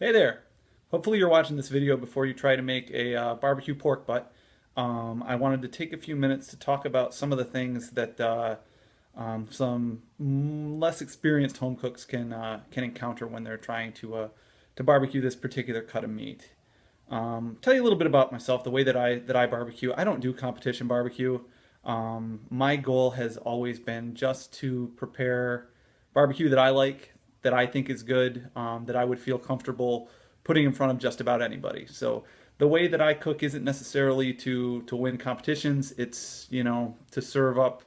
Hey there! Hopefully you're watching this video before you try to make a barbecue pork butt. I wanted to take a few minutes to talk about some of the things that some less experienced home cooks can encounter when they're trying to barbecue this particular cut of meat. Tell you a little bit about myself, the way that I barbecue. I don't do competition barbecue. My goal has always been just to prepare barbecue that I like, that I think is good, that I would feel comfortable putting in front of just about anybody. So the way that I cook isn't necessarily to win competitions. It's, to serve up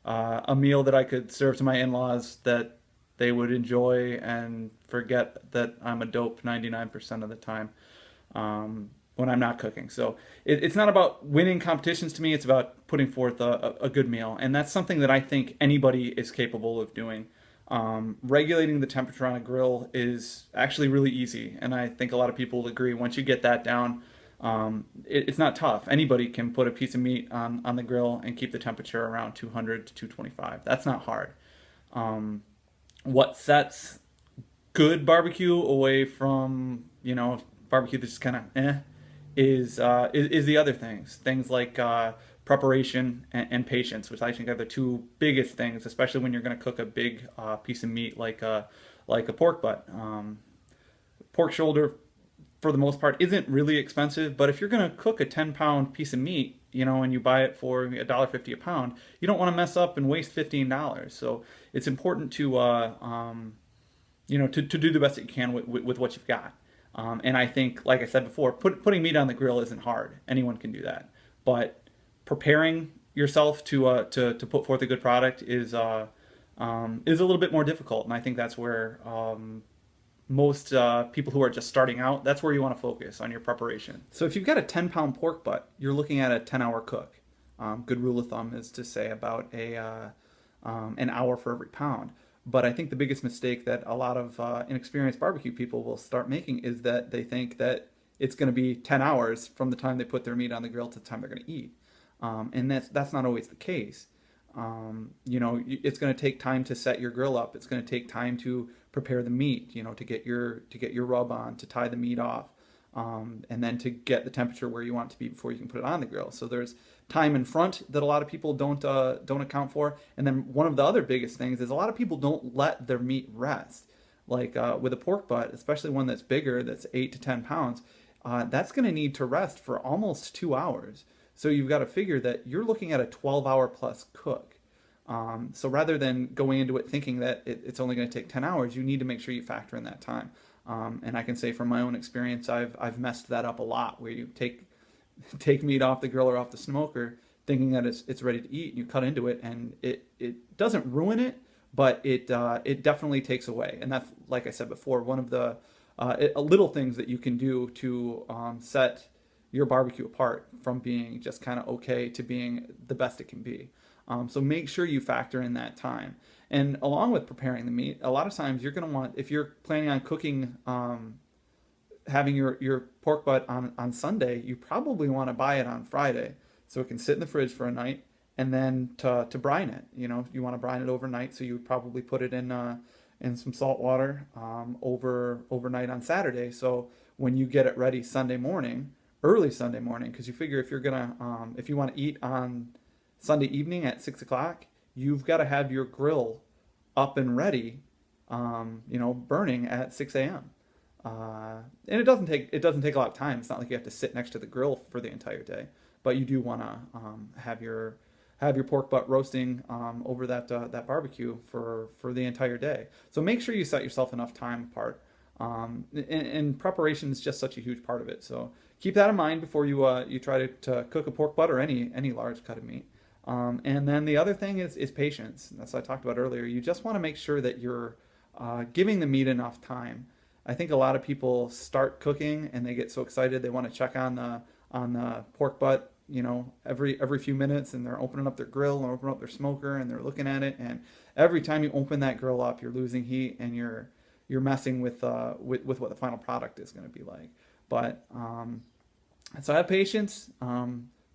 a meal that I could serve to my in-laws that they would enjoy and forget that I'm a dope 99% of the time when I'm not cooking. So it's not about winning competitions to me. It's about putting forth a good meal. And that's something that I think anybody is capable of doing. Regulating the temperature on a grill is actually really easy. And I think a lot of people will agree once you get that down, it's not tough. Anybody can put a piece of meat on the grill and keep the temperature around 200 to 225. That's not hard. What sets good barbecue away from, barbecue that's kind of is the other things like preparation and patience, which I think are the two biggest things, especially when you're going to cook a big piece of meat like a pork butt. Pork shoulder, for the most part, isn't really expensive, but if you're going to cook a 10-pound piece of meat, and you buy it for $1.50 a pound, you don't want to mess up and waste $15. So it's important to do the best that you can with what you've got. And I think, like I said before, putting meat on the grill isn't hard. Anyone can do that. But preparing yourself to put forth a good product is a little bit more difficult. And I think that's where most people who are just starting out, that's where you want to focus on your preparation. So if you've got a 10-pound pork butt, you're looking at a 10-hour cook. Good rule of thumb is to say about an hour for every pound. But I think the biggest mistake that a lot of inexperienced barbecue people will start making is that they think that it's going to be 10 hours from the time they put their meat on the grill to the time they're going to eat. And that's not always the case. It's going to take time to set your grill up. It's going to take time to prepare the meat, to get your rub on, to tie the meat off, and then to get the temperature where you want it to be before you can put it on the grill. So there's time in front that a lot of people don't account for. And then one of the other biggest things is a lot of people don't let their meat rest. Like with a pork butt, especially one that's bigger, that's 8 to 10 pounds, that's going to need to rest for almost 2 hours. So you've got to figure that you're looking at a 12-hour plus cook. So rather than going into it thinking that it's only going to take 10 hours, you need to make sure you factor in that time. And I can say from my own experience, I've messed that up a lot, where you take meat off the grill or off the smoker thinking that it's ready to eat, and you cut into it, and it doesn't ruin it, but it definitely takes away. And that's, like I said before, one of the little things that you can do to set your barbecue apart from being just kind of okay to being the best it can be. So make sure you factor in that time. And along with preparing the meat, a lot of times you're going to want, if you're planning on cooking, having your pork butt on Sunday, you probably want to buy it on Friday so it can sit in the fridge for a night, and then to brine it. You want to brine it overnight, so you would probably put it in some salt water overnight on Saturday. So when you get it ready Sunday morning, early Sunday morning, because you figure if you want to eat on Sunday evening at 6 o'clock, you've got to have your grill up and ready, burning at 6 a.m. And it doesn't take a lot of time. It's not like you have to sit next to the grill for the entire day, but you do want to have your pork butt roasting over that barbecue for the entire day. So make sure you set yourself enough time apart. And preparation is just such a huge part of it. So keep that in mind before you try to cook a pork butt or any large cut of meat. And then the other thing is patience. That's what I talked about earlier. You just want to make sure that you're giving the meat enough time. I think a lot of people start cooking and they get so excited they want to check on the pork butt, every few minutes, and they're opening up their grill and opening up their smoker and they're looking at it. And every time you open that grill up, you're losing heat and you're messing with what the final product is going to be like. But so have patience.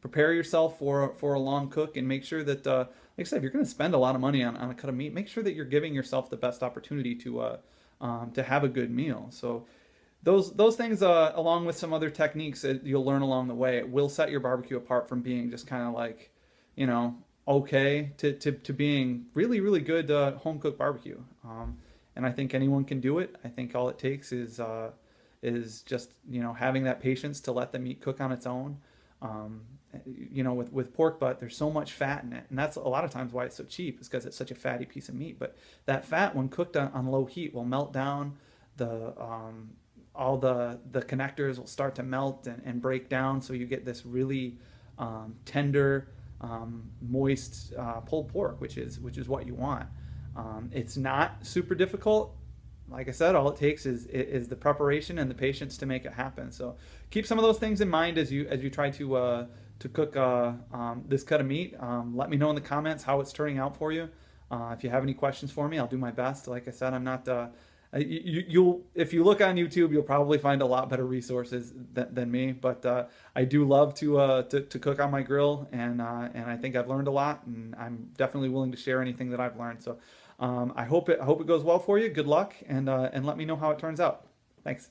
Prepare yourself for a long cook, and make sure that, like I said, if you're going to spend a lot of money on a cut of meat, make sure that you're giving yourself the best opportunity to have a good meal. So those things, along with some other techniques that you'll learn along the way, it will set your barbecue apart from being just kind of like, you know, okay to being really really good home cooked barbecue. And I think anyone can do it. I think all it takes is just, you know, having that patience to let the meat cook on its own. Um, you know, with pork butt, there's so much fat in it, and that's a lot of times why it's so cheap, is because it's such a fatty piece of meat. But that fat, when cooked on low heat, will melt down. The all the connectors will start to melt and break down, so you get this really tender, moist pulled pork, which is what you want. It's not super difficult. Like I said, all it takes is the preparation and the patience to make it happen. So keep some of those things in mind as you try to cook this cut of meat. Let me know in the comments how it's turning out for you. If you have any questions for me, I'll do my best. Like I said, I'm not. You'll if you look on YouTube, you'll probably find a lot better resources than me. But I do love to cook on my grill, and I think I've learned a lot, and I'm definitely willing to share anything that I've learned. So I hope it goes well for you. Good luck, and let me know how it turns out. Thanks.